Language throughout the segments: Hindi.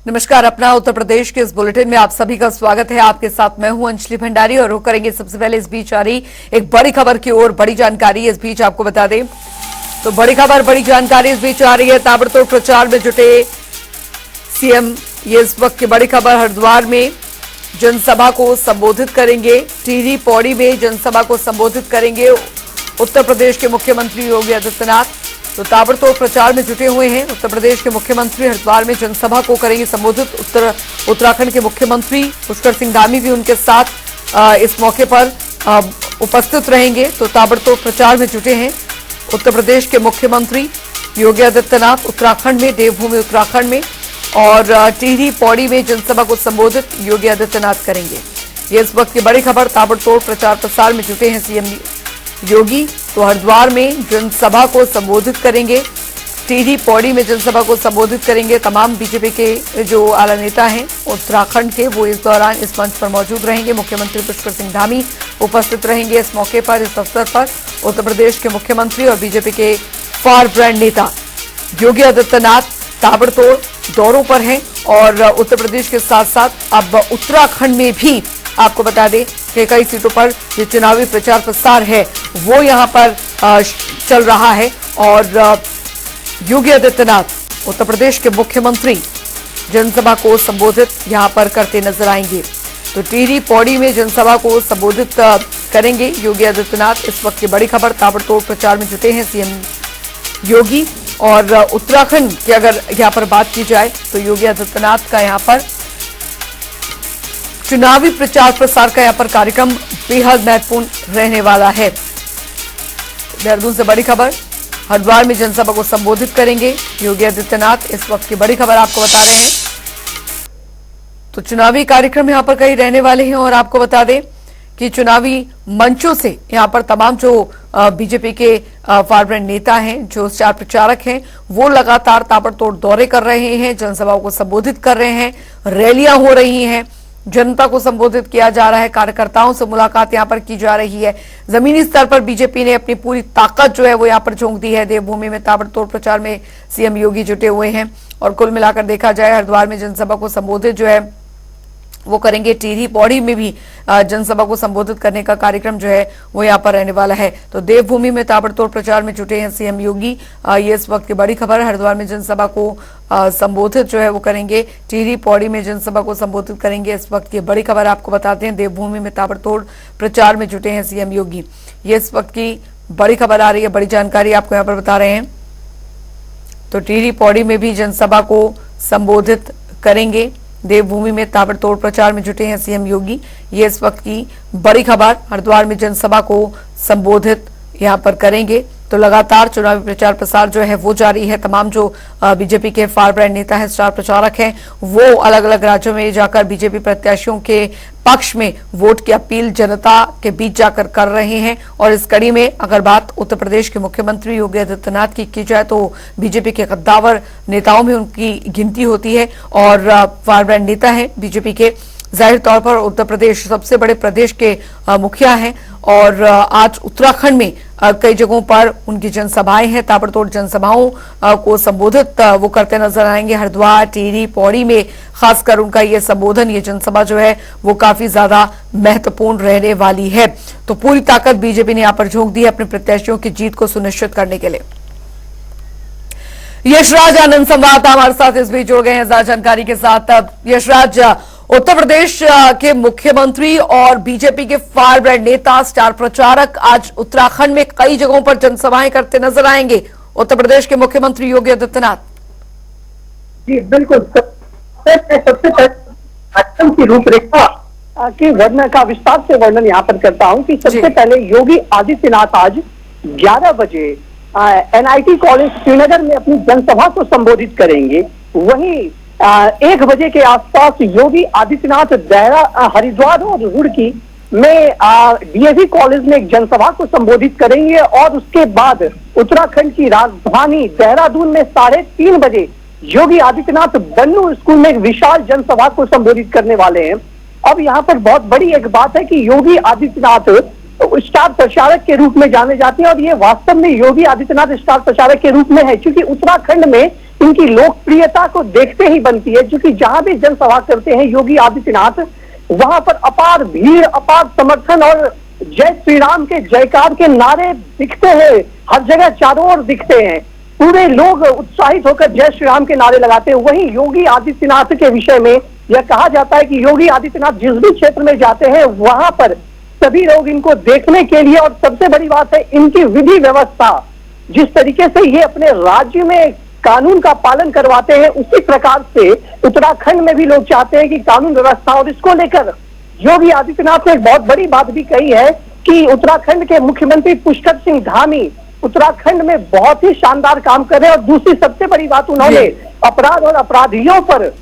नमस्कार। अपना उत्तर प्रदेश के इस बुलेटिन में आप सभी का स्वागत है। आपके साथ मैं हूं अंजलि भंडारी और रुक करेंगे सबसे पहले इस बीच आ रही एक बड़ी खबर की ओर। बड़ी जानकारी इस बीच आपको बता दें तो बड़ी खबर, बड़ी जानकारी इस बीच आ रही है। ताबड़तोड़ प्रचार में जुटे सीएम, ये इस वक्त की बड़ी खबर। हरिद्वार में जनसभा को संबोधित करेंगे, टिहरी पौड़ी में जनसभा को संबोधित करेंगे उत्तर प्रदेश के मुख्यमंत्री योगी आदित्यनाथ। तो ताबड़तोड़ प्रचार में जुटे हुए हैं उत्तर प्रदेश के मुख्यमंत्री। हरिद्वार में जनसभा को करेंगे संबोधित। उत्तराखंड के मुख्यमंत्री पुष्कर सिंह धामी भी उनके साथ इस मौके पर उपस्थित रहेंगे। तो ताबड़तोड़ प्रचार में जुटे हैं उत्तर प्रदेश के मुख्यमंत्री योगी आदित्यनाथ। उत्तराखंड में, देवभूमि उत्तराखंड में और टिहरी पौड़ी में जनसभा को संबोधित योगी आदित्यनाथ करेंगे। ये इस वक्त की बड़ी खबर। ताबड़तोड़ प्रचार प्रसार में जुटे हैं सीएम योगी। तो हरिद्वार में जनसभा को संबोधित करेंगे, टिहरी पौड़ी में जनसभा को संबोधित करेंगे। तमाम बीजेपी के जो आला नेता हैं उत्तराखंड के, वो इस दौरान इस मंच पर मौजूद रहेंगे। मुख्यमंत्री पुष्कर सिंह धामी उपस्थित रहेंगे इस मौके पर। इस अवसर पर उत्तर प्रदेश के मुख्यमंत्री और बीजेपी के फार ब्रांड नेता योगी आदित्यनाथ ताबड़तोड़ दौरों पर हैं और उत्तर प्रदेश के साथ साथ अब उत्तराखंड में भी आपको बता दें कि कई सीटों पर जो चुनावी प्रचार प्रसार है वो यहां पर चल रहा है। और योगी आदित्यनाथ उत्तर प्रदेश के मुख्यमंत्री जनसभा को संबोधित यहां पर करते नजर आएंगे। तो टिहरी पौड़ी में जनसभा को संबोधित करेंगे योगी आदित्यनाथ। इस वक्त की बड़ी खबर। ताबड़तोड़ प्रचार में जुटे हैं सीएम योगी। और उत्तराखंड की अगर यहां पर बात की जाए तो योगी आदित्यनाथ का यहां पर चुनावी प्रचार प्रसार का यहां पर कार्यक्रम बेहद महत्वपूर्ण रहने वाला है। देहरादून से बड़ी खबर। हरिद्वार में जनसभा को संबोधित करेंगे योगी आदित्यनाथ। इस वक्त की बड़ी खबर आपको बता रहे हैं। तो चुनावी कार्यक्रम यहां पर कई रहने वाले हैं और आपको बता दें कि चुनावी मंचों से यहां पर तमाम जो बीजेपी के फारवर्ड नेता हैं, जो स्टार प्रचारक हैं, वो लगातार ताबड़तोड़ दौरे कर रहे हैं, जनसभाओं को संबोधित कर रहे हैं, रैलियां हो रही हैं, जनता को संबोधित किया जा रहा है, कार्यकर्ताओं से मुलाकात यहां पर की जा रही है। जमीनी स्तर पर बीजेपी ने अपनी पूरी ताकत जो है वो यहां पर झोंक दी है। देवभूमि में ताबड़तोड़ प्रचार में सीएम योगी जुटे हुए हैं और कुल मिलाकर देखा जाए हरिद्वार में जनसभा को संबोधित जो है वो करेंगे। टिहरी पौड़ी में भी जनसभा को संबोधित करने का कार्यक्रम जो है वो यहाँ पर रहने वाला है। तो देवभूमि में ताबड़तोड़ प्रचार में जुटे हैं सीएम योगी। ये इस वक्त की बड़ी खबर। हरिद्वार में जनसभा को संबोधित जो है वो करेंगे, टिहरी पौड़ी में जनसभा को संबोधित करेंगे। इस वक्त की बड़ी खबर आपको बताते हैं। देवभूमि में ताबड़तोड़ प्रचार में जुटे हैं सीएम योगी। ये इस वक्त की बड़ी खबर आ रही है, बड़ी जानकारी आपको यहाँ पर बता रहे हैं। तो टिहरी पौड़ी में भी जनसभा को संबोधित करेंगे। देवभूमि में ताबड़तोड़ प्रचार में जुटे हैं सीएम योगी। ये इस वक्त की बड़ी खबर। हरिद्वार में जनसभा को संबोधित यहां पर करेंगे। तो लगातार चुनावी प्रचार प्रसार जो है वो जारी है। तमाम जो बीजेपी के फार ब्रांड नेता हैं, स्टार प्रचारक हैं, वो अलग अलग राज्यों में जाकर बीजेपी प्रत्याशियों के पक्ष में वोट की अपील जनता के बीच जाकर कर रहे हैं। और इस कड़ी में अगर बात उत्तर प्रदेश के मुख्यमंत्री योगी आदित्यनाथ की जाए तो बीजेपी के कद्दावर नेताओं में उनकी गिनती होती है और फार ब्रांड नेता है बीजेपी के। जाहिर तौर पर उत्तर प्रदेश सबसे बड़े प्रदेश के मुखिया हैं और आज उत्तराखंड में कई जगहों पर उनकी जनसभाएं हैं। ताबड़तोड़ जनसभाओं को संबोधित वो करते नजर आएंगे। हरिद्वार, टिहरी, पौड़ी में खासकर उनका ये संबोधन, ये जनसभा जो है वो काफी ज्यादा महत्वपूर्ण रहने वाली है। तो पूरी ताकत बीजेपी ने यहाँ पर झोंक दी है अपने प्रत्याशियों की जीत को सुनिश्चित करने के लिए। यशराज आनंद संवाददाता हमारे साथ इस बीच जुड़ गए हैं ज्यादा जानकारी के साथ। यशराज, उत्तर प्रदेश के मुख्यमंत्री और बीजेपी के फार ब्रांड नेता, स्टार प्रचारक आज उत्तराखंड में कई जगहों पर जनसभाएं करते नजर आएंगे उत्तर प्रदेश के मुख्यमंत्री योगी आदित्यनाथ। जी बिल्कुल। सबसे पहले की रूपरेखा के वर्णन का विस्तार से वर्णन यहाँ पर करता हूँ कि सबसे पहले योगी आदित्यनाथ आज 11 बजे एनआईटी कॉलेज श्रीनगर में अपनी जनसभा को संबोधित करेंगे। वहीं 1 बजे के आसपास योगी आदित्यनाथ हरिद्वार और रुड़की में डीएवी कॉलेज में एक जनसभा को संबोधित करेंगे और उसके बाद उत्तराखंड की राजधानी देहरादून में 3:30 बजे योगी आदित्यनाथ बन्नू स्कूल में एक विशाल जनसभा को संबोधित करने वाले हैं। अब यहाँ पर बहुत बड़ी एक बात है कि योगी आदित्यनाथ स्टार प्रचारक के रूप में जाने जाते हैं और ये वास्तव में योगी आदित्यनाथ स्टार प्रचारक के रूप में है, क्योंकि उत्तराखंड में इनकी लोकप्रियता को देखते ही बनती है, क्योंकि जहां भी जनसभा करते हैं योगी आदित्यनाथ, वहां पर अपार भीड़, अपार समर्थन और जय श्री राम के जयकार के नारे दिखते हैं। हर जगह चारों ओर दिखते हैं, पूरे लोग उत्साहित होकर जय श्री राम के नारे लगाते हैं। वहीं योगी आदित्यनाथ के विषय में यह कहा जाता है कि योगी आदित्यनाथ जिस भी क्षेत्र में जाते हैं वहां पर सभी लोग इनको देखने के लिए, और सबसे बड़ी बात है इनकी विधि व्यवस्था, जिस तरीके से ये अपने राज्य में कानून का पालन करवाते हैं, उसी प्रकार से उत्तराखंड में भी लोग चाहते हैं कि कानून व्यवस्था, और इसको लेकर योगी आदित्यनाथ ने एक बहुत बड़ी बात भी कही है कि उत्तराखंड के मुख्यमंत्री पुष्कर सिंह धामी उत्तराखंड में बहुत ही शानदार काम कर रहे हैं। और दूसरी सबसे बड़ी बात, उन्होंने अपराध और अपराधियों पर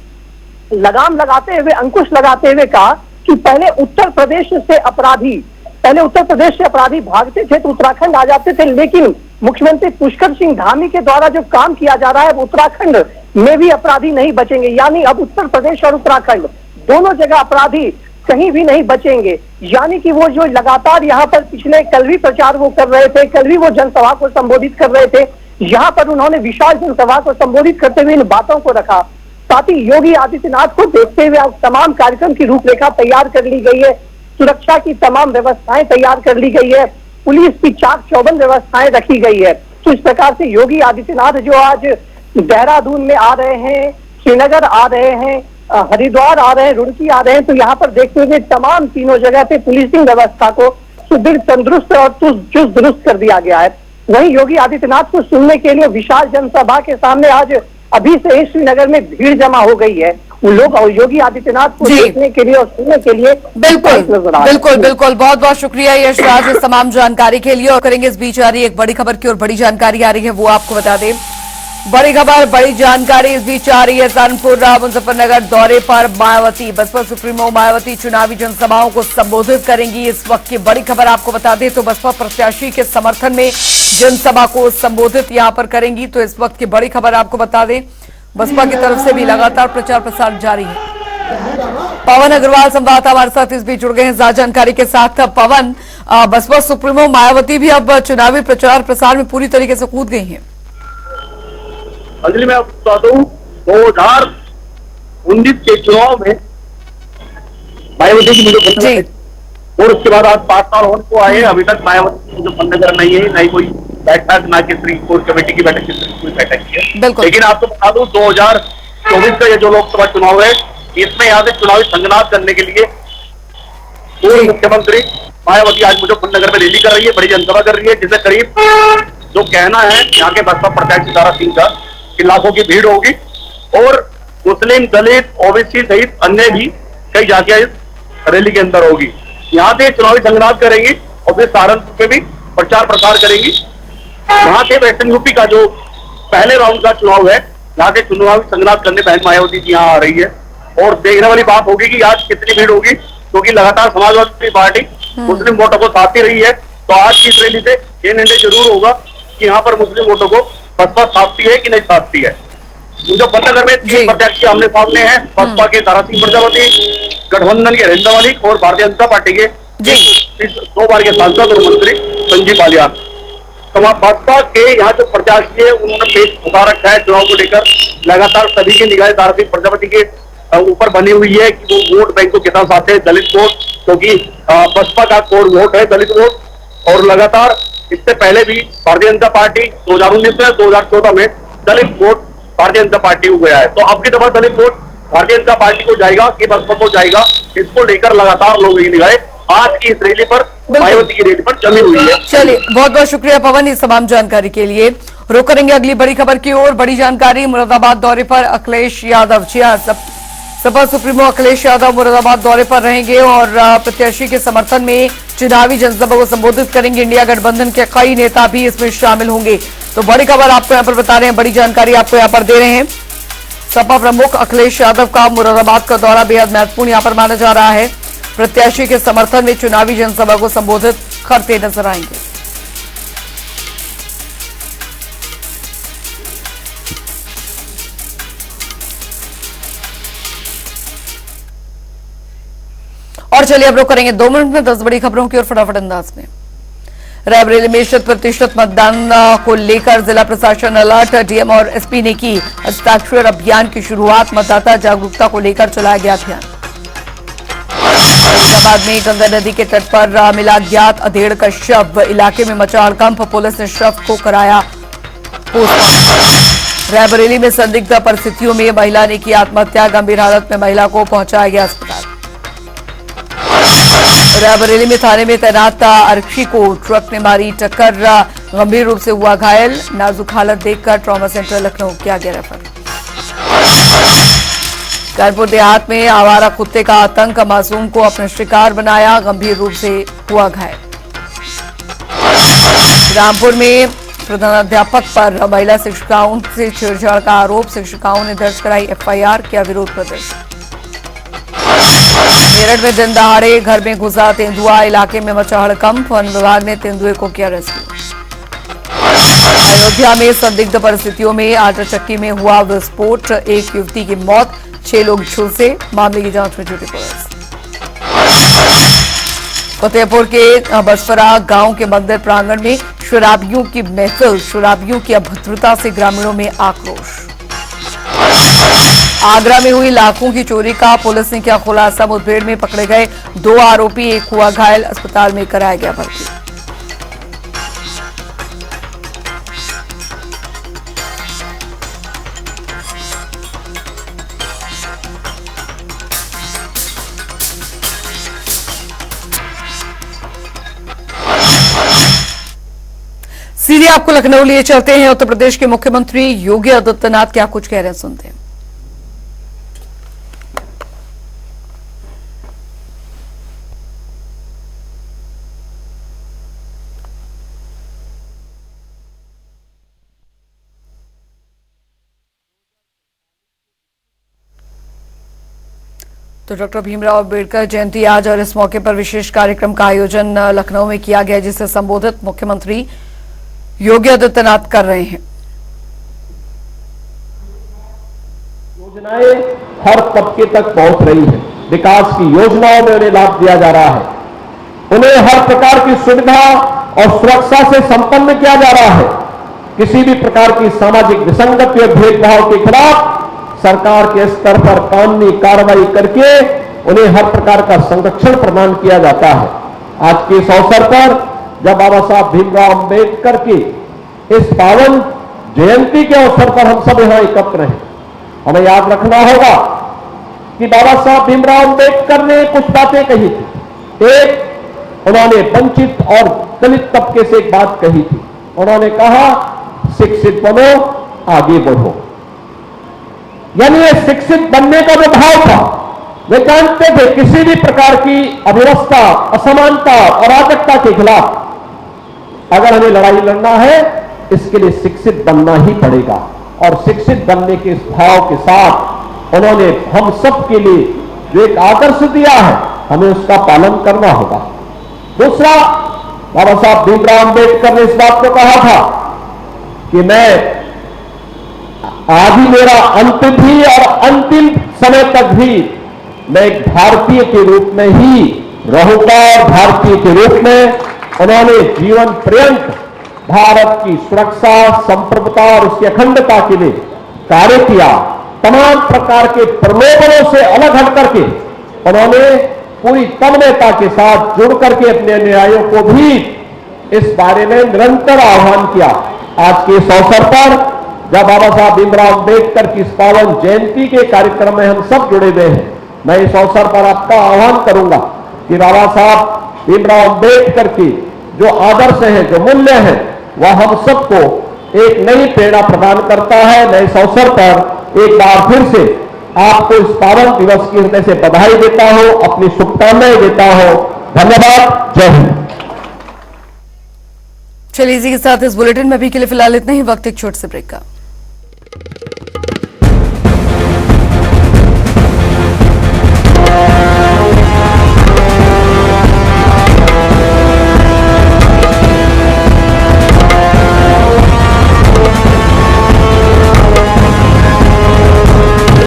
लगाम लगाते हुए, अंकुश लगाते हुए कहा कि पहले उत्तर प्रदेश से अपराधी भागते थे तो उत्तराखंड आ जाते थे, लेकिन मुख्यमंत्री पुष्कर सिंह धामी के द्वारा जो काम किया जा रहा है अब उत्तराखंड में भी अपराधी नहीं बचेंगे। यानी अब उत्तर प्रदेश और उत्तराखंड दोनों जगह अपराधी कहीं भी नहीं बचेंगे। यानी कि वो जो लगातार यहाँ पर पिछले कल भी प्रचार वो कर रहे थे, कल भी वो जनसभा को संबोधित कर रहे थे, यहाँ पर उन्होंने विशाल जनसभा को संबोधित करते हुए इन बातों को रखा। साथ ही योगी आदित्यनाथ को देखते हुए अब तमाम कार्यक्रम की रूपरेखा तैयार कर ली गई है, सुरक्षा की तमाम व्यवस्थाएं तैयार कर ली गई है, पुलिस की चाक चौबंद व्यवस्थाएं रखी गई है। तो इस प्रकार से योगी आदित्यनाथ जो आज देहरादून में आ रहे हैं, श्रीनगर आ रहे हैं, हरिद्वार आ रहे हैं, रुड़की आ रहे हैं, तो यहाँ पर देखते हुए तमाम तीनों जगह पे पुलिसिंग व्यवस्था को सुदृढ़, तंदुरुस्त और चुस्त दुरुस्त कर दिया गया है। वहीं योगी आदित्यनाथ को सुनने के लिए विशाल जनसभा के सामने आज अभी से ही श्रीनगर में भीड़ जमा हो गई है। वो लोग योगी आदित्यनाथ को देखने के लिए और सुनने के लिए बिल्कुल बहुत बहुत शुक्रिया यशराज इस तमाम जानकारी के लिए। और करेंगे इस बीच आ रही एक बड़ी खबर की और बड़ी जानकारी आ रही है, वो आपको बता दें। बड़ी खबर, बड़ी जानकारी इस बीच आ रही है। सहारनपुर मुजफ्फरनगर दौरे पर मायावती, बसपा सुप्रीमो मायावती चुनावी जनसभाओं को संबोधित करेंगी। इस वक्त की बड़ी खबर आपको बता दें तो बसपा प्रत्याशी के समर्थन में जनसभा को संबोधित यहां पर करेंगी। तो इस वक्त की बड़ी खबर आपको बता दें, बसपा की तरफ से भी लगातार प्रचार प्रसार जारी है। पवन अग्रवाल संवाददाता हमारे साथ इस बीच जुड़ गए हैं ज्यादा जानकारी के साथ। पवन, बसपा सुप्रीमो मायावती भी अब चुनावी प्रचार प्रसार में पूरी तरीके से कूद गई हैं। अंजलि, मैं आपको बता दूं 2019 के चुनाव में मायावती की मुझे और उसके बाद आज 5 साल होने को आए, अभी तक मायावती की मुजफ्फरनगर नहीं है, नहीं कोई बैठक, ना कि सुप्रीम कोर्ट कमेटी की बैठक, कोई बैठक की है। लेकिन आपको बता दूं 2024 का ये जो लोकसभा चुनाव है, इसमें यहाँ से चुनावी संगनाद करने के लिए पूर्व मुख्यमंत्री मायावती आज मुजफ्फरनगर में रैली कर रही है, बड़ी जनसभा कर रही है, जिससे करीब जो कहना है यहाँ के बसपा प्रत्याशी दारा सिंह का कि लाखों की भीड़ होगी और मुस्लिम, दलित, ओबीसी सहित अन्य भी कई जातियां इस रैली के अंदर होगी। यहाँ से चुनावी संगनाद करेंगी और फिर सहारनपुर में भी प्रचार प्रसार करेंगी। यहाँ से वेस्टर्न यूपी का जो पहले राउंड का चुनाव है, यहाँ से चुनावी संगनाद करने बहन मायावती जी यहाँ आ रही है। और देखने वाली बात होगी कि आज कितनी भीड़ होगी, क्योंकि लगातार समाजवादी पार्टी मुस्लिम वोटों को साधती रही है। तो आज की इस रैली से ये निर्णय जरूर होगा कि यहाँ पर मुस्लिम वोटों को बसपा साधती है कि नहीं साधती है। मुजफ्फरनगर में 3 प्रत्याशी आमने सामने हैं, बसपा के दारा सिंह प्रजापति, गठबंधन के हरिंद्र मलिक और भारतीय जनता पार्टी के 2 बार के सांसद और मंत्री संजीव बालियान। तो बसपा के यहाँ जो प्रत्याशी है उन्होंने पेश उठा रखा है चुनाव को लेकर। लगातार सभी की निगाहें दारा सिंह प्रजापति के ऊपर बनी हुई है कि वो वोट बैंक को कितना साथ है, दलित वोट, क्योंकि बसपा का कोर वोट है दलित वोट। और लगातार इससे पहले भी भारतीय जनता पार्टी 2019 में 2014 में दलित वोट भारतीय जनता पार्टी को गया है। तो अब की दफा दलित वोट भारतीय जनता पार्टी को जाएगा कि बसपा को जाएगा, इसको लेकर लगातार लोगों की निगाहें आज की इस रैली पर, मायावती की रैली पर जमी हुई है। चलिए, बहुत बहुत शुक्रिया पवन इस तमाम जानकारी के लिए। रुक करेंगे अगली बड़ी खबर की ओर। बड़ी जानकारी, मुरादाबाद दौरे पर अखिलेश यादव। जी हाँ, सपा सुप्रीमो अखिलेश यादव मुरादाबाद दौरे पर रहेंगे और प्रत्याशी के समर्थन में चुनावी जनसभा को संबोधित करेंगे। इंडिया गठबंधन के कई नेता भी इसमें शामिल होंगे। तो बड़ी खबर आपको यहाँ पर बता रहे हैं, बड़ी जानकारी आपको यहाँ पर दे रहे हैं। सपा प्रमुख अखिलेश यादव का मुरादाबाद का दौरा बेहद महत्वपूर्ण यहाँ पर माना जा रहा है। प्रत्याशी के समर्थन में चुनावी जनसभा को संबोधित करते नजर आएंगे। और चलिए अब रुक करेंगे 2 मिनट में 10 बड़ी खबरों की ओर फटाफट अंदाज में। रायबरेली में 100% मतदान को लेकर जिला प्रशासन अलर्ट। डीएम और एसपी ने की हस्ताक्षर अभियान की शुरुआत। मतदाता जागरूकता को लेकर चलाया गया अभियान। फरीदाबाद में गंगा नदी के तट पर मिला अज्ञात अधेड़ का शव। इलाके में मचा हड़कंप। पुलिस ने शव को कराया पोस्टमार्टम। रायबरेली में संदिग्ध परिस्थितियों में महिला ने की आत्महत्या। गंभीर हालत में महिला को पहुंचाया गया अस्पताल। रायबरेली में थाने में तैनात आरक्षी को ट्रक ने मारी टक्कर। गंभीर रूप से हुआ घायल। नाजुक हालत देखकर ट्रॉमा सेंटर लखनऊ किया गया रेफर। कानपुर देहात में आवारा कुत्ते का आतंक। मासूम को अपने शिकार बनाया। गंभीर रूप से हुआ घायल। रामपुर में प्रधानाध्यापक पर महिला शिक्षिकाओं से छेड़छाड़ का आरोप। शिक्षिकाओं ने दर्ज कराई एफआईआर। किया विरोध प्रदर्शन। मेरठ में दिन दहाड़े घर में घुसा तेंदुआ। इलाके में मचा हड़कंप। वन विभाग ने तेंदुए को किया रेस्क्यू। अयोध्या में संदिग्ध परिस्थितियों में आटा चक्की में हुआ विस्फोट। एक युवती की मौत। 6 लोग झुलसे। मामले की जांच में जुटी पुलिस। फतेहपुर के बसफरा गांव के मंदिर प्रांगण में शराबियों की महफिल। शराबियों की अभद्रता से ग्रामीणों में आक्रोश। आगरा में हुई लाखों की चोरी का पुलिस ने किया खुलासा। मुठभेड़ में पकड़े गए 2 आरोपी। एक हुआ घायल। अस्पताल में कराया गया भर्ती। सीधे आपको लखनऊ लिए चलते हैं। उत्तर प्रदेश के मुख्यमंत्री योगी आदित्यनाथ क्या कुछ कह रहे हैं, सुनते हैं। तो डॉक्टर भीमराव अंबेडकर जयंती आज और इस मौके पर विशेष कार्यक्रम का आयोजन लखनऊ में किया गया, जिसे संबोधित मुख्यमंत्री योगी आदित्यनाथ कर रहे हैं। योजनाएं हर तबके तक पहुंच रही है। विकास की योजनाओं में उन्हें लाभ दिया जा रहा है। उन्हें हर प्रकार की सुविधा और सुरक्षा से संपन्न किया जा रहा है। किसी भी प्रकार की सामाजिक विसंगति और भेदभाव के खिलाफ सरकार के स्तर पर कानूनी कार्रवाई करके उन्हें हर प्रकार का संरक्षण प्रदान किया जाता है। आज के इस अवसर पर जब बाबा साहब भीमराव अंबेडकर की इस पावन जयंती के अवसर पर हम सब यहां एकत्र हैं, हमें याद रखना होगा कि बाबा साहब भीमराव अंबेडकर ने कुछ बातें कही थी। एक, उन्होंने वंचित और दलित तबके से एक बात कही थी। उन्होंने कहा, शिक्षित बनो, आगे बढ़ो। यानी ये शिक्षित बनने का जो भाव था, वे जानते थे किसी भी प्रकार की अव्यवस्था, असमानता, अराजकता के खिलाफ अगर हमें लड़ाई लड़ना है, इसके लिए शिक्षित बनना ही पड़ेगा। और शिक्षित बनने के इस भाव के साथ उन्होंने हम सब के लिए जो एक आदर्श दिया है, हमें उसका पालन करना होगा। दूसरा, बाबा साहब भीमराव अंबेडकर ने इस बात को कहा था कि मैं आज ही मेरा अंत भी और अंतिम समय तक भी मैं एक भारतीय के रूप में ही रहूंगा। और भारतीय के रूप में उन्होंने जीवन पर्यंत भारत की सुरक्षा, संप्रभुता और उसकी अखंडता के लिए कार्य किया। तमाम प्रकार के प्रलोभनों से अलग हट करके उन्होंने पूरी तन्मयता के साथ जुड़ करके अपने अनुयायियों को भी इस बारे में निरंतर आह्वान किया। आज के इस अवसर पर जब बाबा साहब भीमराव अंबेडकर की इस पावन जयंती के कार्यक्रम में हम सब जुड़े हुए हैं, मैं इस अवसर पर आपका आह्वान करूंगा कि बाबा साहब भीमराव अंबेडकर की जो आदर्श है, जो मूल्य है, वह हम सबको एक नई प्रेरणा प्रदान करता है। मैं इस अवसर पर एक बार फिर से आपको इस पावन दिवस की हृदय से बधाई देता हूं, अपनी शुभकामनाएं देता हूं। धन्यवाद। जय हिंद। चलिए इसी के साथ इस बुलेटिन में अभी के लिए फिलहाल इतना ही। वक्त एक छोटे से ब्रेक का।